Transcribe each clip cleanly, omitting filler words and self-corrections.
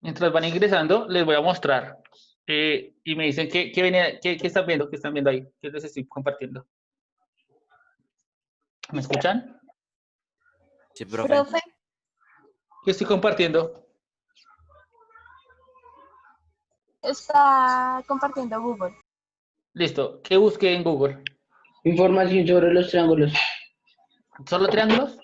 Mientras van ingresando, les voy a mostrar. Y me dicen qué están viendo ahí, qué les estoy compartiendo. ¿Me escuchan? Sí, profe. Profe, ¿Qué estoy compartiendo? está compartiendo Google. Listo. ¿Qué busqué en Google? Información sobre los triángulos. ¿Solo triángulos?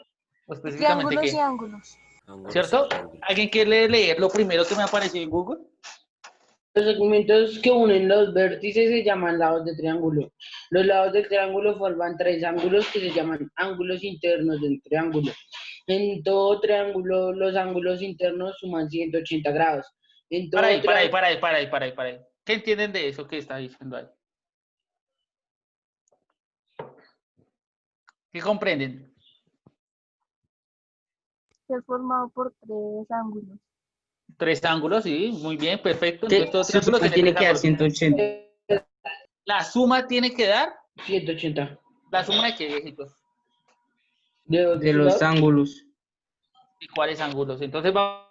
¿O específicamente Triángulos y qué? ángulos. Ángulos ¿Cierto? y triángulos. ¿Alguien quiere leer lo primero que me apareció en Google? Los segmentos que unen los vértices se llaman lados de triángulo. Los lados del triángulo forman tres ángulos que se llaman ángulos internos del triángulo. En todo triángulo, los ángulos internos suman 180 grados. En todo Para ahí. ¿Qué entienden de eso que está diciendo ahí? ¿Qué comprenden? Está formado por tres ángulos. Tres ángulos, sí, muy bien, perfecto. Que Entonces todo su triángulo suma tiene tiene tres que dar ángulos. 180. La suma tiene que dar 180. la suma de qué, viejitos, De los ángulos. y cuáles ángulos. Entonces vamos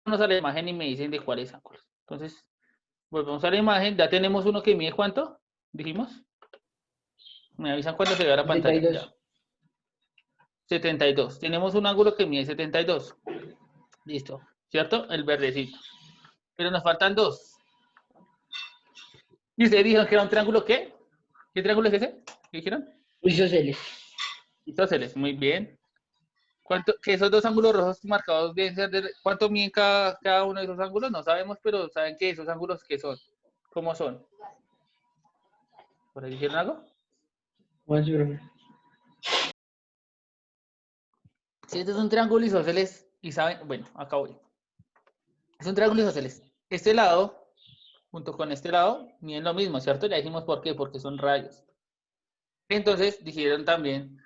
a la imagen y me dicen de cuáles ángulos. Entonces, volvemos a la imagen. Ya tenemos uno que mide ¿cuánto? Dijimos. Me avisan cuando se vea la pantalla. 72. Ya. 72. Tenemos un ángulo que mide 72. Listo. ¿Cierto? El verdecito. Pero nos faltan dos. ¿Y ustedes dijeron que era un triángulo qué? ¿Qué triángulo es ese? ¿Qué dijeron? Isósceles. Isósceles. Muy bien. ¿Cuánto, que esos dos ángulos rojos marcados deben ser de, ¿cuánto miden cada uno de esos ángulos? No sabemos, pero ¿saben qué? Esos ángulos qué son. ¿Cómo son? ¿Por ahí dijeron algo? Bueno, sí, profe. Si este es un triángulo isósceles, y saben, bueno, acá voy. Es un triángulo isósceles. Este lado, junto con este lado, miden lo mismo, ¿cierto? Ya dijimos por qué, porque son rayos. Entonces, dijeron también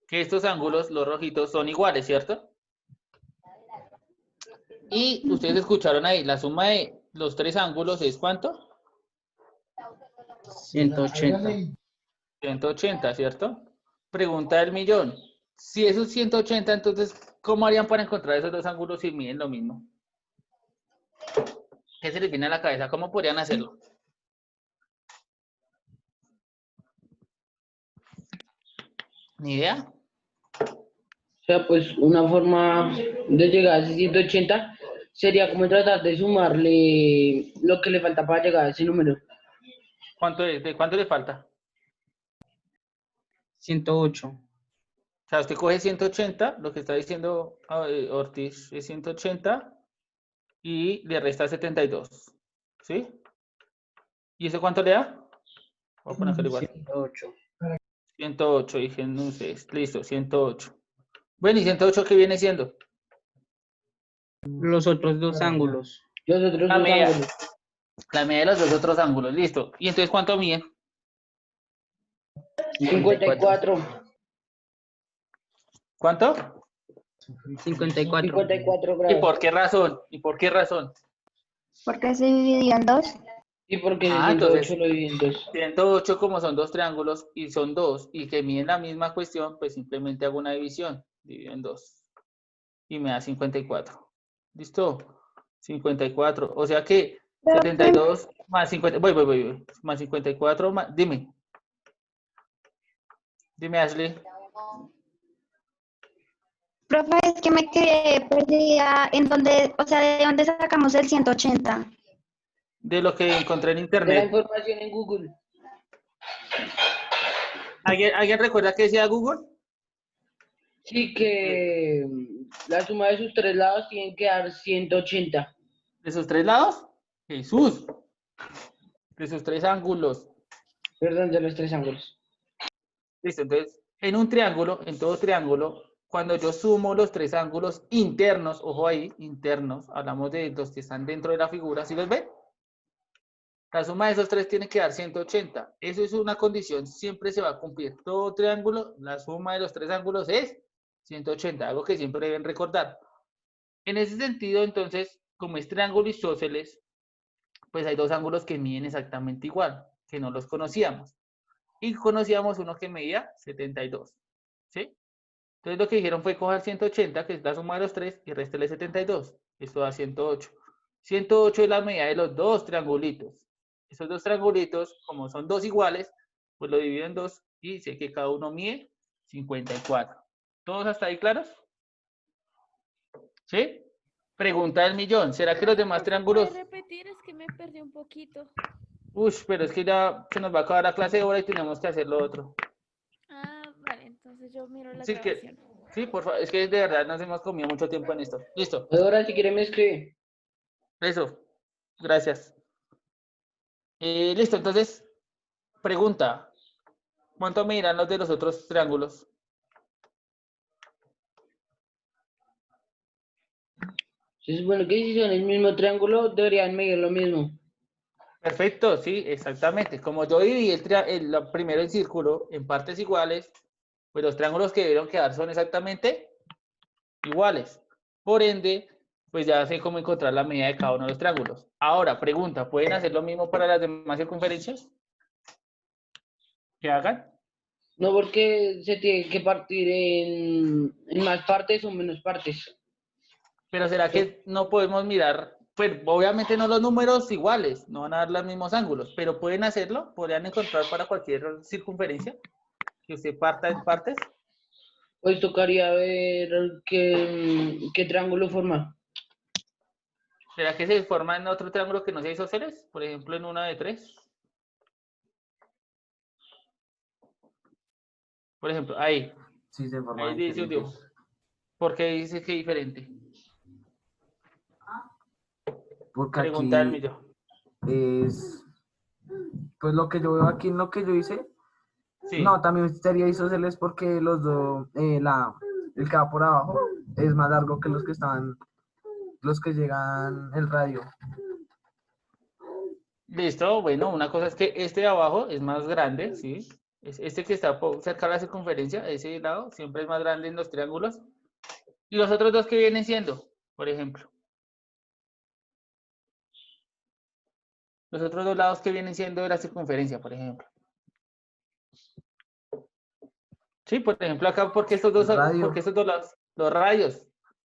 que estos ángulos, los rojitos, son iguales, ¿cierto? Y ustedes escucharon ahí, la suma de los tres ángulos es ¿cuánto? 180. 180, ¿cierto? Pregunta del millón. Si eso es 180, entonces, ¿cómo harían para encontrar esos dos ángulos si miden lo mismo? ¿Qué se les viene a la cabeza? ¿Cómo podrían hacerlo? ¿Ni idea? O sea, pues una forma de llegar a ese 180 sería como tratar de sumarle lo que le falta para llegar a ese número. ¿Cuánto es? ¿De cuánto le falta? 108. O sea, usted coge 180, lo que está diciendo Ortiz es 180 y le resta 72. ¿Sí? ¿Y eso cuánto le da? Voy a ponerlo igual. 108. 108, dije, no sé, listo, 108. Bueno, ¿y 108 qué viene siendo? Los otros dos ángulos. Los otros La dos media. ángulos. La media de los dos otros ángulos, listo. ¿Y entonces cuánto mide? 54. ¿Cuánto? 54. 54 ¿Y grados. por qué razón? ¿Y por qué razón? Porque se dividió en dos. Sí, porque ese Ah, 108 entonces, lo divide en dos. 108 como son dos triángulos y son dos y que miden la misma cuestión, pues simplemente hago una división, divido en dos y me da 54. ¿Listo? 54. O sea que 72 más 50, voy. Más 54 más, dime, Ashley, Profe, es que me quedé perdida en dónde, o sea, ¿de dónde sacamos el 180? de lo que encontré en De la internet. información en Google. ¿Alguien recuerda qué decía Google? Sí, que la suma de sus tres lados tiene que dar 180. ¿De sus tres lados? Jesús. De sus tres ángulos. Perdón, de los tres ángulos. Listo, entonces, en un triángulo, en todo triángulo, cuando yo sumo los tres ángulos internos, ojo ahí, internos, hablamos de los que están dentro de la figura, ¿sí los ven? La suma de esos tres tiene que dar 180. Eso es una condición, siempre se va a cumplir. Todo triángulo, la suma de los tres ángulos es 180, algo que siempre deben recordar. En ese sentido, entonces, como es triángulo isósceles, pues hay dos ángulos que miden exactamente igual, que no los conocíamos. Y conocíamos uno que medía 72, ¿sí? Entonces lo que dijeron fue coger 180, que es la suma de los tres, y réstele 72. Esto da 108. 108 es la medida de los dos triangulitos. Esos dos triangulitos, como son dos iguales, pues lo divido en dos y dice que cada uno mide 54. ¿Todos hasta ahí claros? ¿Sí? Pregunta del millón. ¿Será que los demás triángulos... ¿Puedes repetir? Es que me perdí un poquito. Uy, pero es que ya se nos va a acabar la clase de ahora y tenemos que hacer lo otro. Ah, vale, entonces yo miro la Sí, grabación. sí, por favor, es que de verdad nos hemos comido mucho tiempo en esto. Listo. Ahora, si quiere, me escribe. Eso. Gracias. Listo, entonces, pregunta. ¿Cuánto medirán los de los otros triángulos? Se supone que si son el mismo triángulo, deberían medir lo mismo. Perfecto, sí, exactamente. Como yo dividí primero el círculo en partes iguales, pues los triángulos que debieron quedar son exactamente iguales. Por ende, pues ya sé cómo encontrar la medida de cada uno de los triángulos. Ahora, pregunta, ¿pueden hacer lo mismo para las demás circunferencias? ¿Que hagan? No, porque se tiene que partir en más partes o menos partes. Pero ¿será que no podemos mirar? Pues obviamente no los números iguales, no van a dar los mismos ángulos, pero pueden hacerlo, podrían encontrar para cualquier circunferencia que usted parta en partes. Pues tocaría ver qué triángulo forma. ¿Será que se forma en otro triángulo que no sea isósceles? Por ejemplo, en una de tres. Por ejemplo, ahí. Sí, se forma Ahí dice un dibujo. ¿Por qué dice que diferente? porque Pregunta al aquí millón. es, pues lo que yo veo aquí en lo que yo hice, Sí. no, también sería isósceles porque los dos, el que va por abajo es más largo que los que están, los que llegan el radio. Listo, bueno, una cosa es que este de abajo es más grande, ¿sí? Este que está cerca de la circunferencia, ese lado, siempre es más grande en los triángulos. Y los otros dos que vienen siendo, por ejemplo. Los otros dos lados que vienen siendo de la circunferencia, por ejemplo. Sí, por ejemplo acá, porque estos dos lados, los radios,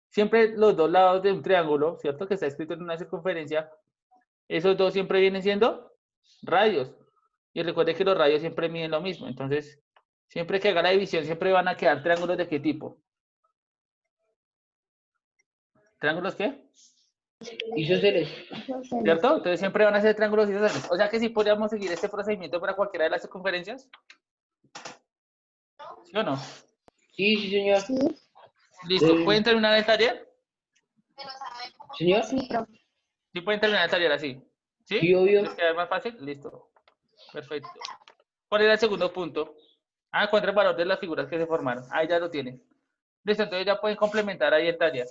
siempre los dos lados de un triángulo, ¿cierto? Que está escrito en una circunferencia, esos dos siempre vienen siendo radios. Y recuerde que los radios siempre miden lo mismo. Entonces, siempre que haga la división, siempre van a quedar triángulos de qué tipo. ¿Triángulos qué? Isósceles. ¿Cierto? Entonces siempre van a ser triángulos isósceles. O sea que sí podríamos seguir este procedimiento para cualquiera de las circunferencias. ¿Sí o no? Sí, sí, señor. Sí, Listo. ¿Pueden terminar el taller? Señor. sí, profe. Sí, pueden terminar el taller así. ¿Sí? Sí, obvio. ¿Les queda más fácil? Listo. Perfecto. ¿Cuál era el segundo punto? Ah, encuentra el valor de las figuras que se formaron. Ahí ya lo tienen. Listo, entonces ya pueden complementar ahí el taller.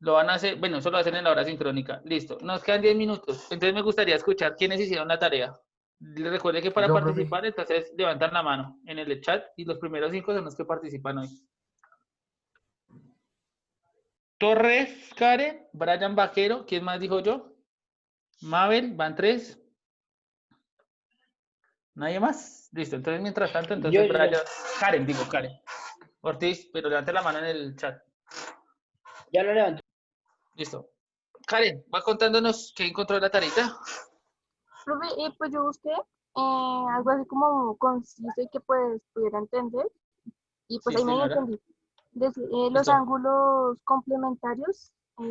Lo van a hacer, bueno, eso lo hacen en la hora sincrónica. Listo. Nos quedan 10 minutos. Entonces me gustaría escuchar quiénes hicieron la tarea. Les recuerdo que para Yo, participar, entonces levantan la mano en el chat y los primeros 5 son los que participan hoy. Torres, Karen, Brian Vaquero, ¿quién más dijo yo? Mabel, van 3. ¿Nadie más? Listo, entonces mientras tanto, entonces Yo. Brian, Karen. Ortiz, pero levante la mano en el chat. Ya lo levanto. Listo. Karen, va contándonos qué encontró en la tarita. Profe, pues yo busqué algo así como conciso y que pues pudiera entender. Y pues Sí, ahí medio señora. entendí. Los Listo. ángulos complementarios, Sí.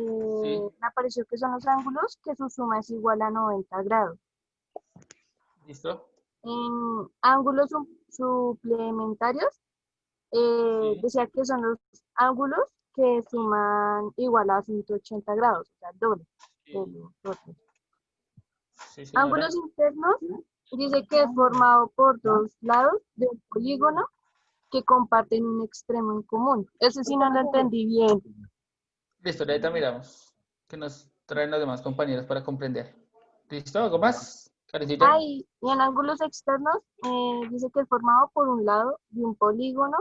me pareció que son los ángulos que su suma es igual a 90 grados. Listo. En ángulos suplementarios, Sí. decía que son los ángulos que suman igual a 180 grados, o sea, doble del otro. Sí, señora. Ángulos internos, dice que es formado por dos lados de un polígono que comparten un extremo en común. Eso sí no lo entendí bien. Listo, ahorita miramos qué nos traen los demás compañeros para comprender. ¿Listo? ¿Algo más? Karencita. Y en ángulos externos, dice que es formado por un lado de un polígono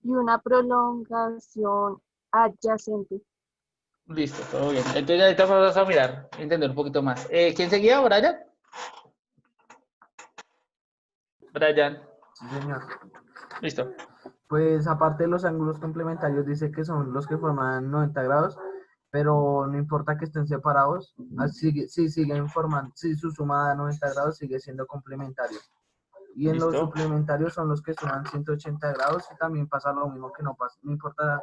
y una prolongación adyacente. Listo, todo bien. Entonces ahorita vamos a mirar, entender un poquito más. ¿Quién seguía? ¿Brian? Brian, Sí, señor. listo. Pues aparte de los ángulos complementarios, dice que son los que forman 90 grados, pero no importa que estén separados, si siguen formando, si su suma da 90 grados, sigue siendo complementario. Y en los Listo. suplementarios son los que suman 180 grados y también pasa lo mismo que no pasa, no importa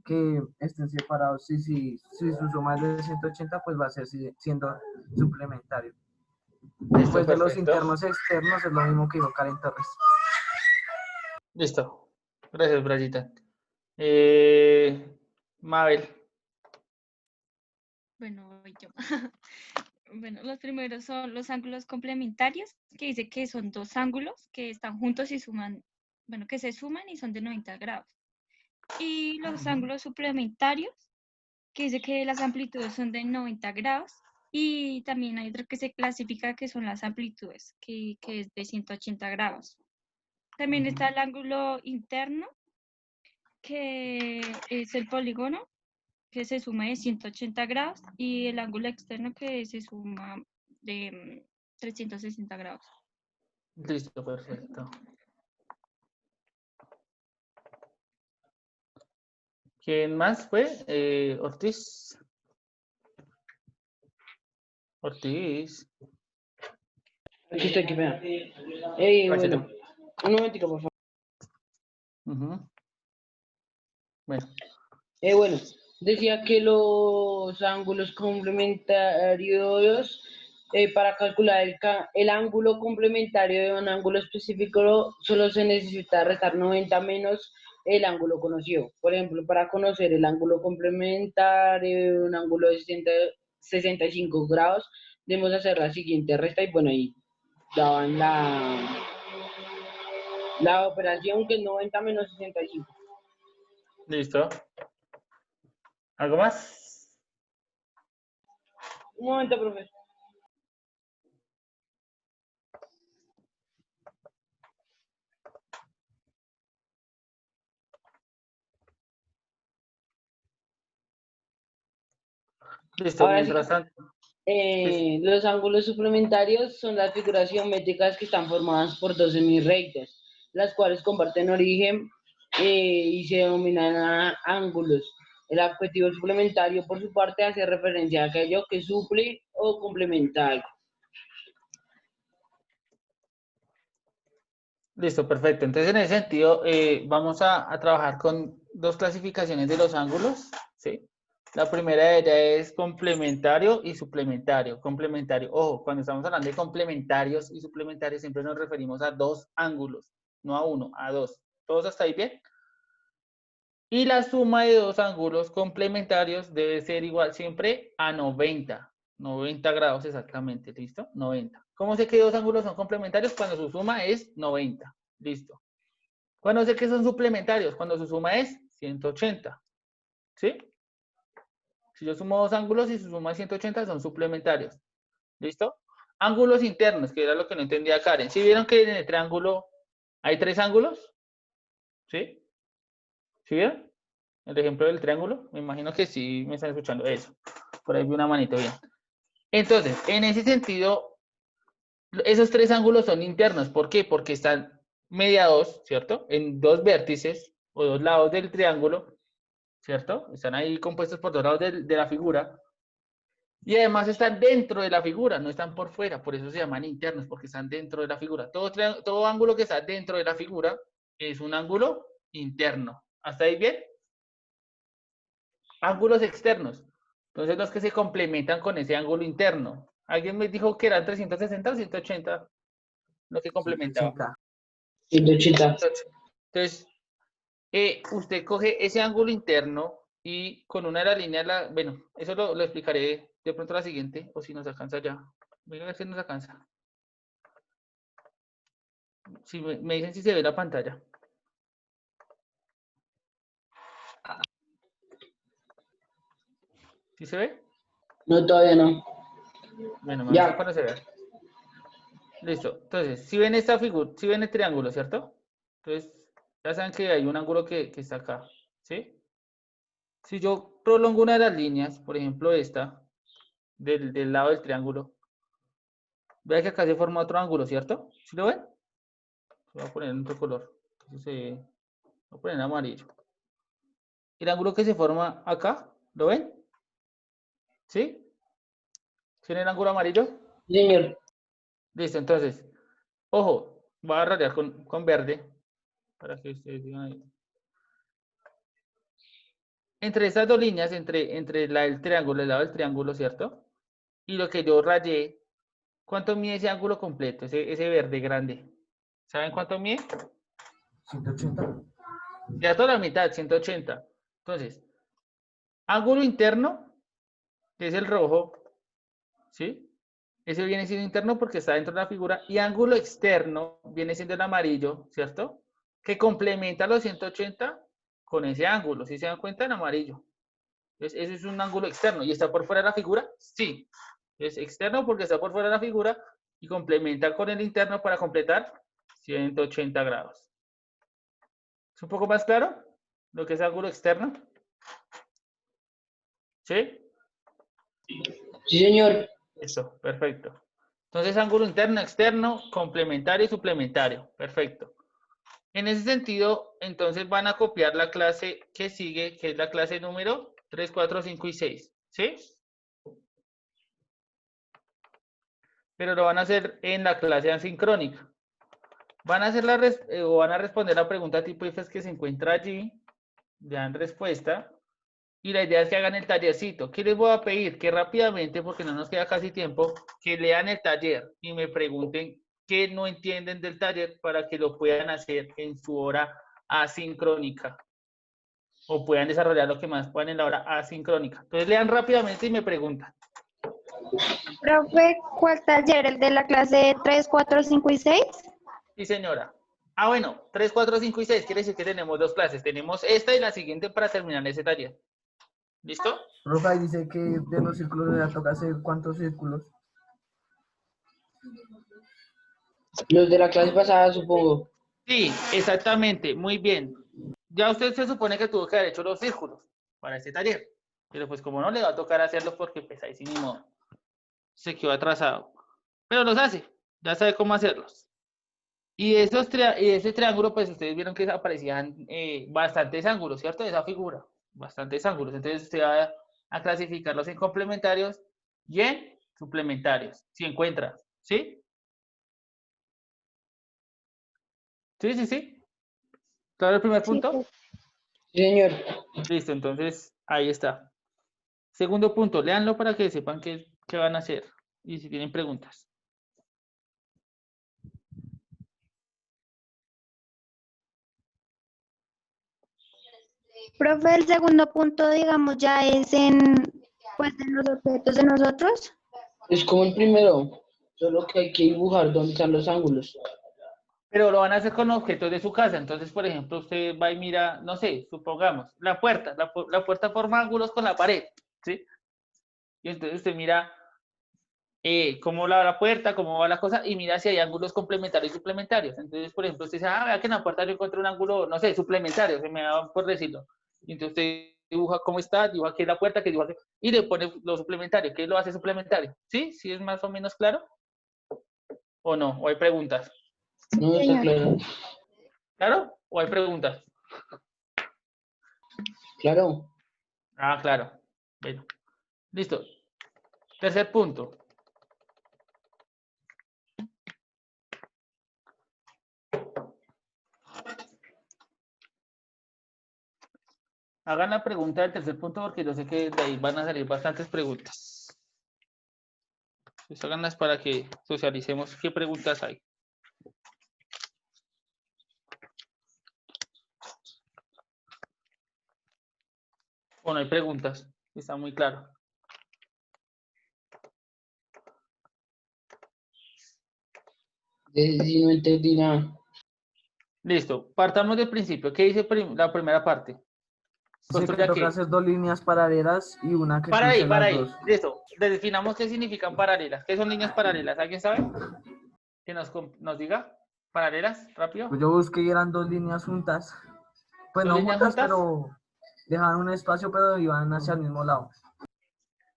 que estén separados, si su suma es de 180, pues va a ser siendo suplementario. Listo, Después de los perfecto. internos externos es lo mismo que dijo Karen Torres. Listo. Gracias, Brayita. Mabel. Bueno, voy yo. Bueno, los primeros son los ángulos complementarios, que dice que son dos ángulos que están juntos y suman, bueno, que se suman y son de 90 grados. Y los ángulos suplementarios, que dice que las amplitudes son de 90 grados. Y también hay otro que se clasifica que son las amplitudes, que es de 180 grados. También está el ángulo interno, que es el polígono, que se suma de 180 grados, y el ángulo externo que se suma de 360 grados. Listo, perfecto. ¿Quién más fue? Ortiz. Ortiz. Aquí estoy, que vea. Bueno, Cachete. un momentico, por favor. Ujú. Bueno, Bueno, decía que los ángulos complementarios, para calcular el ángulo complementario de un ángulo específico, solo se necesita restar 90 menos el ángulo conocido. Por ejemplo, para conocer el ángulo complementario de un ángulo de 65 grados, debemos hacer la siguiente resta y bueno, ahí daban la operación que es 90 menos 65. listo. ¿Algo más? Un momento, profesor. Listo, Ahora sí, mientras tanto. los ángulos suplementarios son las figuras geométricas que están formadas por dos semirrectas, las cuales comparten origen y se denominan ángulos. El adjetivo suplementario, por su parte, hace referencia a aquello que suple o complementa algo. Listo, perfecto. Entonces, en ese sentido, vamos a trabajar con dos clasificaciones de los ángulos, ¿sí? La primera de ellas es complementario y suplementario. Complementario. Ojo, cuando estamos hablando de complementarios y suplementarios, siempre nos referimos a dos ángulos, no a uno, a dos. ¿Todos hasta ahí bien? Y la suma de dos ángulos complementarios debe ser igual siempre a 90. 90 grados exactamente, ¿listo? 90. ¿Cómo sé que dos ángulos son complementarios? Cuando su suma es 90. Listo. ¿Cuándo sé que son suplementarios? Cuando su suma es 180. ¿Sí? Si yo sumo dos ángulos y su suma es 180, son suplementarios. ¿Listo? Ángulos internos, que era lo que no entendía Karen. ¿Sí vieron que en el triángulo hay tres ángulos? ¿Sí? ¿Sí vieron? El ejemplo del triángulo. Me imagino que sí me están escuchando. Eso. Por ahí vi una manito bien. Entonces, en ese sentido, esos tres ángulos son internos. ¿Por qué? Porque están mediados, ¿cierto? En dos vértices o dos lados del triángulo, ¿cierto? Están ahí compuestos por dos lados de la figura. Y además están dentro de la figura, no están por fuera. Por eso se llaman internos, porque están dentro de la figura. Todo ángulo que está dentro de la figura es un ángulo interno. ¿Hasta ahí bien? Ángulos externos. Entonces los que se complementan con ese ángulo interno. ¿Alguien me dijo que eran 360 o 180 lo que complementaba? 180. 180. Entonces, usted coge ese ángulo interno y con una de las líneas, bueno, eso lo explicaré de pronto la siguiente, o si nos alcanza ya. Venga, a ver si nos alcanza. Si me dicen si se ve la pantalla. ¿Sí se ve? No, todavía no. Bueno, me Ya. avisa cuando se vea. Listo. Entonces, si ven esta figura, si ven el triángulo, ¿cierto? Entonces, ya saben que hay un ángulo que está acá, ¿sí? Si yo prolongo una de las líneas, por ejemplo esta, del lado del triángulo, vea que acá se forma otro ángulo, ¿cierto? ¿Sí lo ven? Voy a poner en otro color. Entonces, voy a poner en amarillo. El ángulo que se forma acá, ¿lo ven? ¿Sí? ¿Tiene el ángulo amarillo? Sí, señor. Listo, entonces, ojo, voy a rayar con verde para que ustedes digan ahí. Entre estas dos líneas, entre la del triángulo, el lado del triángulo, ¿cierto? Y lo que yo rayé, ¿cuánto mide ese ángulo completo, ese verde grande? ¿Saben cuánto mide? 180. Ya toda la mitad, 180. Entonces, ángulo interno, que es el rojo, ¿sí? Ese viene siendo interno porque está dentro de la figura. Y ángulo externo viene siendo el amarillo, ¿cierto? Que complementa los 180 con ese ángulo. ¿Sí se dan cuenta? En amarillo. Entonces, ese es un ángulo externo. ¿Y está por fuera de la figura? Sí. Es externo porque está por fuera de la figura y complementa con el interno para completar 180 grados. ¿Es un poco más claro lo que es ángulo externo? ¿Sí? Sí, señor. Eso, perfecto. Entonces, ángulo interno, externo, complementario y suplementario. Perfecto. En ese sentido, entonces van a copiar la clase que sigue, que es la clase número 3, 4, 5 y 6. ¿Sí? Pero lo van a hacer en la clase asincrónica. Van a hacer o van a responder la pregunta tipo IFES que se encuentra allí. Dan respuesta. Y la idea es que hagan el tallercito. ¿Qué les voy a pedir? Que rápidamente, porque no nos queda casi tiempo, que lean el taller y me pregunten qué no entienden del taller para que lo puedan hacer en su hora asincrónica. O puedan desarrollar lo que más puedan en la hora asincrónica. Entonces lean rápidamente y me preguntan. Profe, ¿cuál taller? ¿El de la clase 3, 4, 5 y 6? Sí, señora. Ah, bueno, 3, 4, 5 y 6. Quiere decir que tenemos dos clases. Tenemos esta y la siguiente para terminar ese taller. ¿Listo? Profe, ahí dice que de los círculos le toca hacer cuántos círculos. Los de la clase pasada, supongo. Sí, exactamente. Muy bien. Ya usted se supone que tuvo que haber hecho los círculos para este taller. Pero pues como no le va a tocar hacerlos porque pues ahí sí ni modo. Se quedó atrasado. Pero los hace. Ya sabe cómo hacerlos. Y ese triángulo, pues ustedes vieron que aparecían bastantes ángulos, ¿cierto? De esa figura. Bastantes ángulos. Entonces usted va a clasificarlos en complementarios y en suplementarios. Si encuentra. ¿Sí? Sí, sí, sí. ¿Claro el primer punto? Sí, señor. Listo, entonces ahí está. Segundo punto, léanlo para que sepan qué van a hacer y si tienen preguntas. Profe, el segundo punto, digamos, ya es pues, en los objetos de nosotros. Es como el primero, solo que hay que dibujar dónde están los ángulos. Pero lo van a hacer con objetos de su casa. Entonces, por ejemplo, usted va y mira, no sé, supongamos, la puerta. La puerta forma ángulos con la pared, ¿sí? Y entonces usted mira cómo va la puerta, cómo va la cosa, y mira si hay ángulos complementarios y suplementarios. Entonces, por ejemplo, usted dice, vea que en la puerta yo encuentro un ángulo, no sé, suplementario, se me da por decirlo. Y entonces usted dibuja cómo está, dibuja aquí la puerta, que dibuja aquí, y le pone lo suplementario. ¿Qué lo hace suplementario? ¿Sí? ¿Sí es más o menos claro? ¿O no? ¿O hay preguntas? No está claro. ¿Claro? ¿O hay preguntas? Claro. Ah, claro. Bueno. Listo. Tercer punto. Hagan la pregunta del tercer punto porque yo sé que de ahí van a salir bastantes preguntas. Pues háganlas para que socialicemos qué preguntas hay. O no hay preguntas. Está muy claro. Sí, no entendí nada. Listo. Partamos del principio. ¿Qué dice la primera parte? Dice que Construya toca qué. hacer dos líneas paralelas y una que Para cruce ahí, las para ahí. dos. Listo. Definamos qué significan paralelas. ¿Qué son líneas paralelas? ¿Alguien sabe? Que nos diga. Paralelas, rápido. Pues yo busqué y eran dos líneas juntas. Pues ¿Dos no líneas juntas, juntas? pero Dejaban un espacio, pero iban hacia el mismo lado.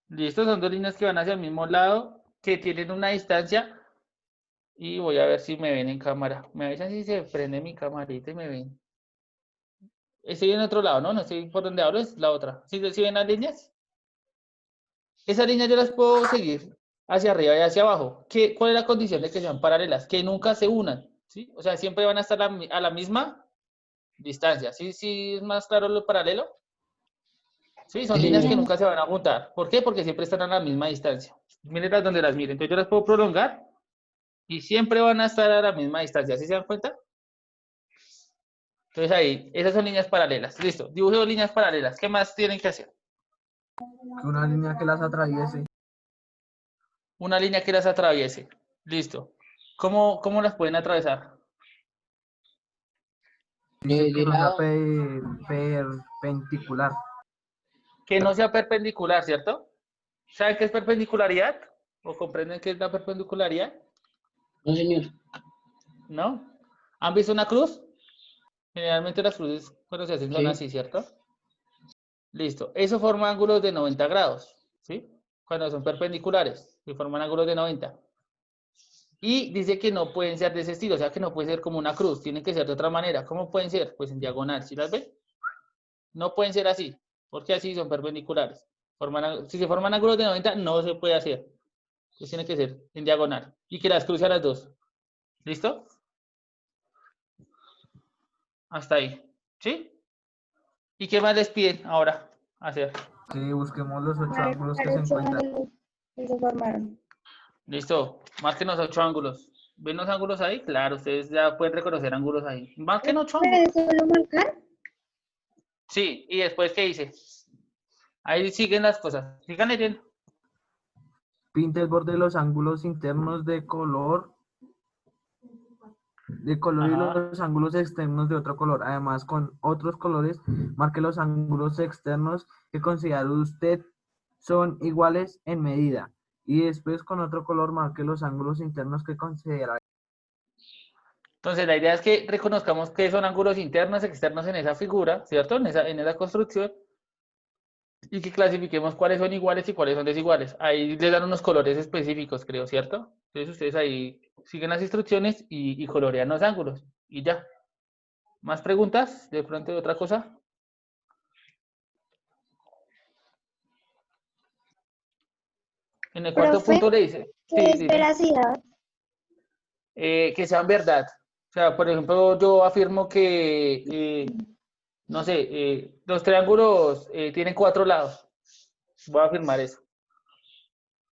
Listo, son dos líneas que van hacia el mismo lado, que tienen una distancia. Y voy a ver si me ven en cámara. Me avisan si se prende mi camarita y me ven. Estoy en otro lado, ¿no? No estoy por donde hablo, es la otra. ¿Sí ven las líneas? Esas líneas yo las puedo seguir hacia arriba y hacia abajo. ¿Cuál es la condición de que sean paralelas? Que nunca se unan, ¿sí? O sea, siempre van a estar a la misma distancia. ¿Sí es más claro lo paralelo? Sí, son Sí, líneas que señor. nunca se van a juntar. ¿Por qué? Porque siempre están a la misma distancia. Mírenlas donde las miren. Entonces yo las puedo prolongar y siempre van a estar a la misma distancia. ¿Sí se dan cuenta? Entonces ahí, esas son líneas paralelas. Listo, dibujo líneas paralelas. ¿Qué más tienen que hacer? Que una línea que las atraviese. Una línea que las atraviese. Listo. ¿Cómo las pueden atravesar? Dice que De no sea lado. perpendicular. Que no sea perpendicular, ¿cierto? ¿Saben qué es perpendicularidad? ¿O comprenden qué es la perpendicularidad? No, señor. ¿No? ¿Han visto una cruz? Generalmente las cruces cuando se hacen son Sí. así, ¿cierto? Listo. Eso forma ángulos de 90 grados, ¿sí? Cuando son perpendiculares, que forman ángulos de 90. Y dice que no pueden ser de ese estilo, o sea que no puede ser como una cruz, tienen que ser de otra manera. ¿Cómo pueden ser? Pues en diagonal, ¿sí las ven? No pueden ser así, porque así son perpendiculares. Si se forman ángulos de 90, no se puede hacer. Entonces tiene que ser en diagonal. Y que las cruce a las dos. ¿Listo? Hasta ahí. ¿Sí? ¿Y qué más les piden ahora hacer? Que busquemos los 8 ángulos que se Los encuentran. ángulos que se formaron. Listo. Marquen los 8 ángulos. ¿Ven los ángulos ahí? Claro, ustedes ya pueden reconocer ángulos ahí. Marquen 8 ángulos. ¿Puedes solo marcar? Sí, y después, ¿qué hice? Ahí siguen las cosas. Sigan leyendo. Pinta el borde de los ángulos internos de color y Ajá. los ángulos externos de otro color. Además, con otros colores, marque los ángulos externos que considera usted son iguales en medida. Y después, con otro color, marque los ángulos internos que considera. Entonces, la idea es que reconozcamos qué son ángulos internos, externos en esa figura, ¿cierto? En esa construcción. Y que clasifiquemos cuáles son iguales y cuáles son desiguales. Ahí les dan unos colores específicos, creo, ¿cierto? Entonces, ustedes ahí siguen las instrucciones y colorean los ángulos. Y ya. ¿Más preguntas? ¿De pronto de otra cosa? En el cuarto Profe, punto le dice, ¿qué sí, es dime, veracidad? que sean verdad. O sea, por ejemplo, yo afirmo que, no sé, los triángulos tienen 4 lados. Voy a afirmar eso.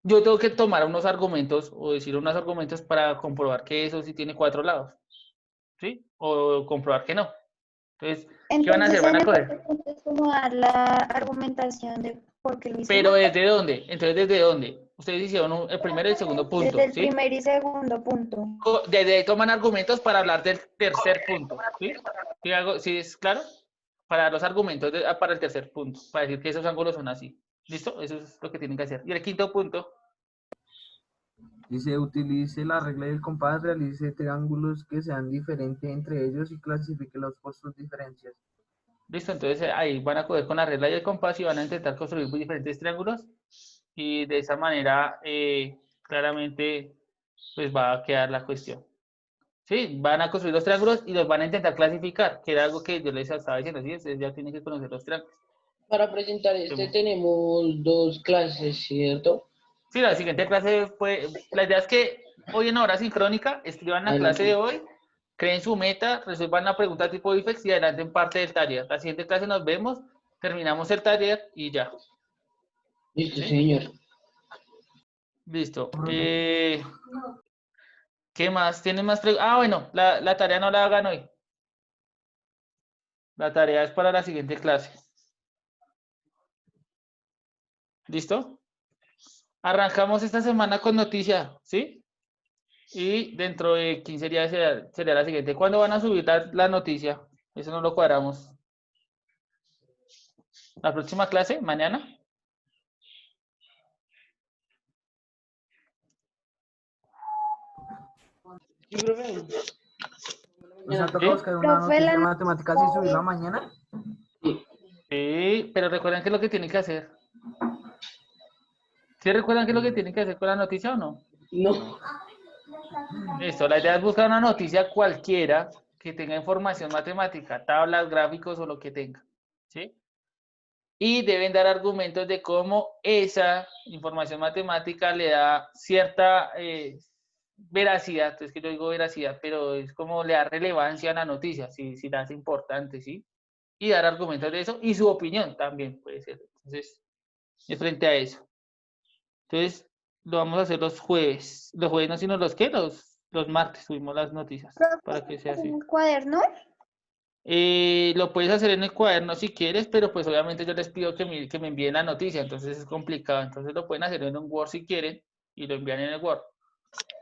Yo tengo que tomar unos argumentos o decir unos argumentos para comprobar que eso sí tiene 4 lados. ¿Sí? O comprobar que no. Entonces, ¿qué van a hacer? Entonces, Van en a el coger. cuarto punto es como dar la argumentación de por qué lo ¿Pero hicimos. desde dónde? Entonces, ¿desde dónde? Ustedes hicieron el primero y el segundo Desde punto, el ¿sí? primer y segundo punto. Desde ahí toman argumentos para hablar del tercer punto, ¿sí? ¿Sí es claro? Para dar los argumentos para el tercer punto, para decir que esos ángulos son así. ¿Listo? Eso es lo que tienen que hacer. Y el quinto punto, Dice, utilice la regla del compás, realice triángulos que sean diferentes entre ellos y clasifiquelos por sus diferencias. ¿listo? Entonces ahí van a coger con la regla y el compás y van a intentar construir muy diferentes triángulos y de esa manera claramente pues va a quedar la cuestión. Sí, van a construir los triángulos y los van a intentar clasificar, que era algo que yo les estaba diciendo, ¿sí? Ustedes ya tienen que conocer los triángulos. Para presentar tenemos 2 clases, ¿cierto? Sí, la siguiente clase fue, la idea es que hoy en hora sincrónica escriban la clase de hoy, creen su meta, resuelvan la pregunta tipo IFEX y adelanten parte del taller. La siguiente clase nos vemos, terminamos el taller y ya. Listo, ¿Sí? señor. Listo. ¿Qué más? ¿Tienen más preguntas? Ah, bueno, la tarea no la hagan hoy. La tarea es para la siguiente clase. ¿Listo? Arrancamos esta semana con noticia, ¿sí? Y dentro de 15 días sería la siguiente. ¿Cuándo van a subir la noticia? Eso no lo cuadramos. ¿La próxima clase? ¿Mañana? Sí, profe. ¿Nos ha tocado buscar una Profe, noticia la de matemáticas y subirla mañana? Sí. Sí, pero recuerden qué es lo que tienen que hacer. ¿Sí recuerdan qué es lo que tienen que hacer con la noticia o no? No. Listo, la idea es buscar una noticia cualquiera que tenga información matemática, tablas, gráficos o lo que tenga, ¿sí? Y deben dar argumentos de cómo esa información matemática le da cierta veracidad, es que yo digo veracidad, pero es como le da relevancia a la noticia, si la hace importante, ¿sí? Y dar argumentos de eso y su opinión también puede ser. Entonces, de frente a eso. Entonces, lo vamos a hacer los jueves. Los jueves no, sino los que, los martes subimos las noticias para que sea así. ¿En el cuaderno? Lo puedes hacer en el cuaderno si quieres, pero pues obviamente yo les pido que me envíen la noticia, entonces es complicado. Entonces lo pueden hacer en un Word si quieren y lo envían en el Word.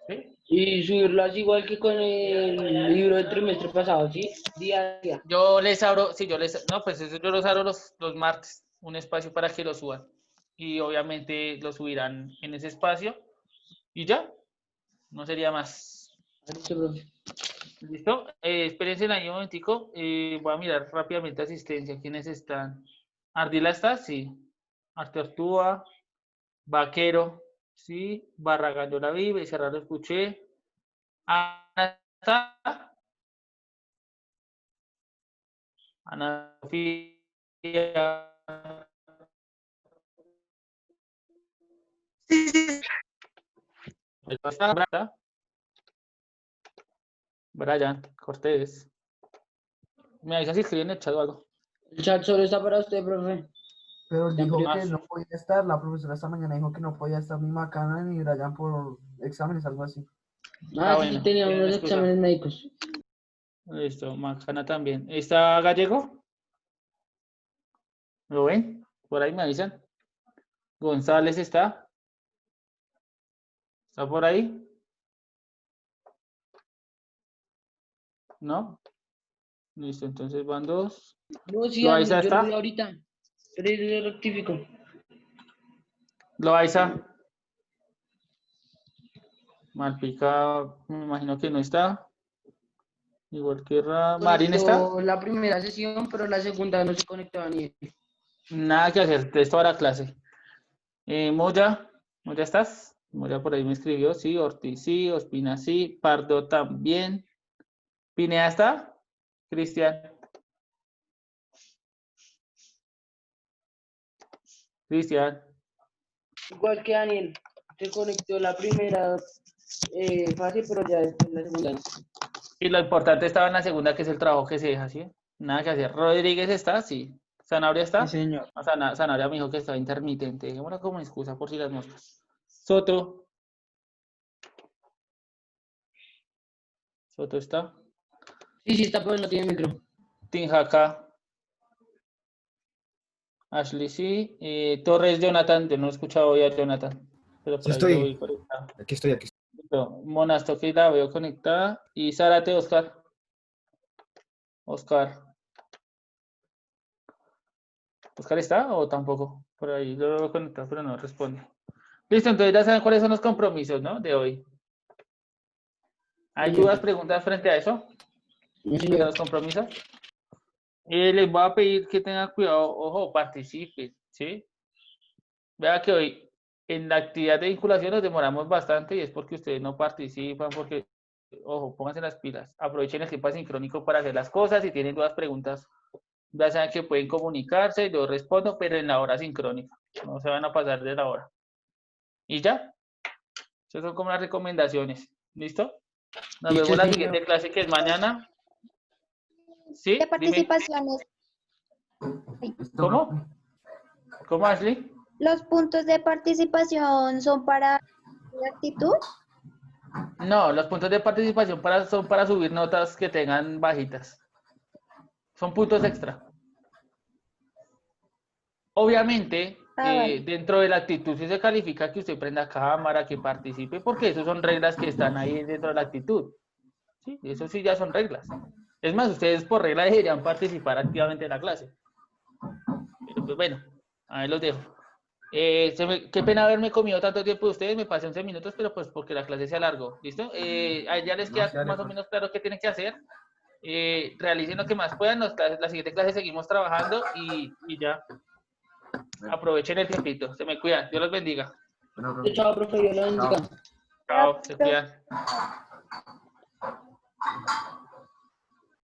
¿Sí? Y subirlo así igual que con el libro del trimestre pasado, ¿sí? Día a día. Yo les abro, sí, no, pues eso yo los abro los martes, un espacio para que lo suban. Y obviamente lo subirán en ese espacio y ya, no sería más. Listo, profe. ¿Listo? Espérense ahí un momentico. Voy a mirar rápidamente asistencia. ¿Quiénes están? ¿Ardila está? Sí. Arturtúa, Vaquero, sí. Barragán yo la vi, Becerra lo escuché. Ana está. Ana Sofía. ¿Está? Brian Cortés. Me avisan si escriben en el chat o algo. El chat solo está para usted, profe. Pero él Ya dijo empezó. que no podía estar, la profesora esta mañana dijo que no podía estar ni Macana ni Brian por exámenes, algo así. Ah, sí, Bueno, tenía tienen unos excusa. exámenes médicos. Listo, Macana también. ¿Está Gallego? ¿Lo ven? Por ahí me avisan. González está. ¿Está por ahí? ¿No? Listo, entonces van dos. No, sí, Loaiza Dani, yo lo vi está. ahorita. Pero yo lo rectifico. Loaiza. Malpica, me imagino que no está. Igual que Marín está. Conectó la primera sesión, pero la segunda no se conectó a ni. Nada que hacer, de toda la clase. Moya, ¿Moya estás? Moya por ahí me escribió, sí. Ortiz sí, Ospina sí, Pardo también. ¿Pineda está? Cristian. Cristian. Igual que Daniel, se conectó la primera fase, pero ya después la segunda no. Y lo importante estaba en la segunda, que es el trabajo que se deja, ¿sí? Nada que hacer. Rodríguez está, sí. Zanabria está. Sí, señor. Zanabria me dijo que estaba intermitente. Dejémosla como excusa por si las moscas. Soto. Soto está. Sí, está, pero no tiene micro. Tinjaca. Ashley sí. Torres Jonathan. Yo no he escuchado hoy a Jonathan. Pero por Sí ahí lo estoy. vi conectado. Aquí estoy, aquí estoy. Listo. Monasto que la veo conectada. Y Zárate, Oscar. Oscar. ¿Oscar está o tampoco? Por ahí lo veo conectado, pero no responde. Listo, entonces ya saben cuáles son los compromisos, ¿no? De hoy. ¿Hay dudas, preguntas frente a eso? ¿De los compromisos? Les voy a pedir que tengan cuidado, ojo, participen, ¿sí? Vea que hoy en la actividad de vinculación nos demoramos bastante y es porque ustedes no participan, porque, ojo, pónganse las pilas, aprovechen el tiempo asincrónico para hacer las cosas, si tienen dudas, preguntas, ya saben que pueden comunicarse, yo respondo, pero en la hora sincrónica, no se van a pasar de la hora. Y ya, esas son como las recomendaciones, ¿listo? Nos vemos en la siguiente clase que es mañana. ¿Sí? ¿Qué participaciones? ¿Cómo? ¿Cómo, Ashley? ¿Los puntos de participación son para la actitud? No, los puntos de participación son para subir notas que tengan bajitas. Son puntos extra. Obviamente, Vale. dentro de la actitud sí se califica que usted prenda cámara, que participe, porque eso son reglas que están ahí dentro de la actitud. ¿Sí? Eso sí ya son reglas. Es más, ustedes por regla deberían participar activamente en la clase. Pero pues bueno, ahí los dejo. Qué pena haberme comido tanto tiempo de ustedes, me pasé 11 minutos, pero pues porque la clase se alargó, ¿listo? Ya les queda más o menos claro qué tienen que hacer. realicen lo que más puedan. La siguiente clase seguimos trabajando y ya. Aprovechen el tiempito. Se me cuidan. Dios los bendiga. Bueno, profe. Chao, profe, Dios lo bendiga. Chao. Chao. Se cuidan.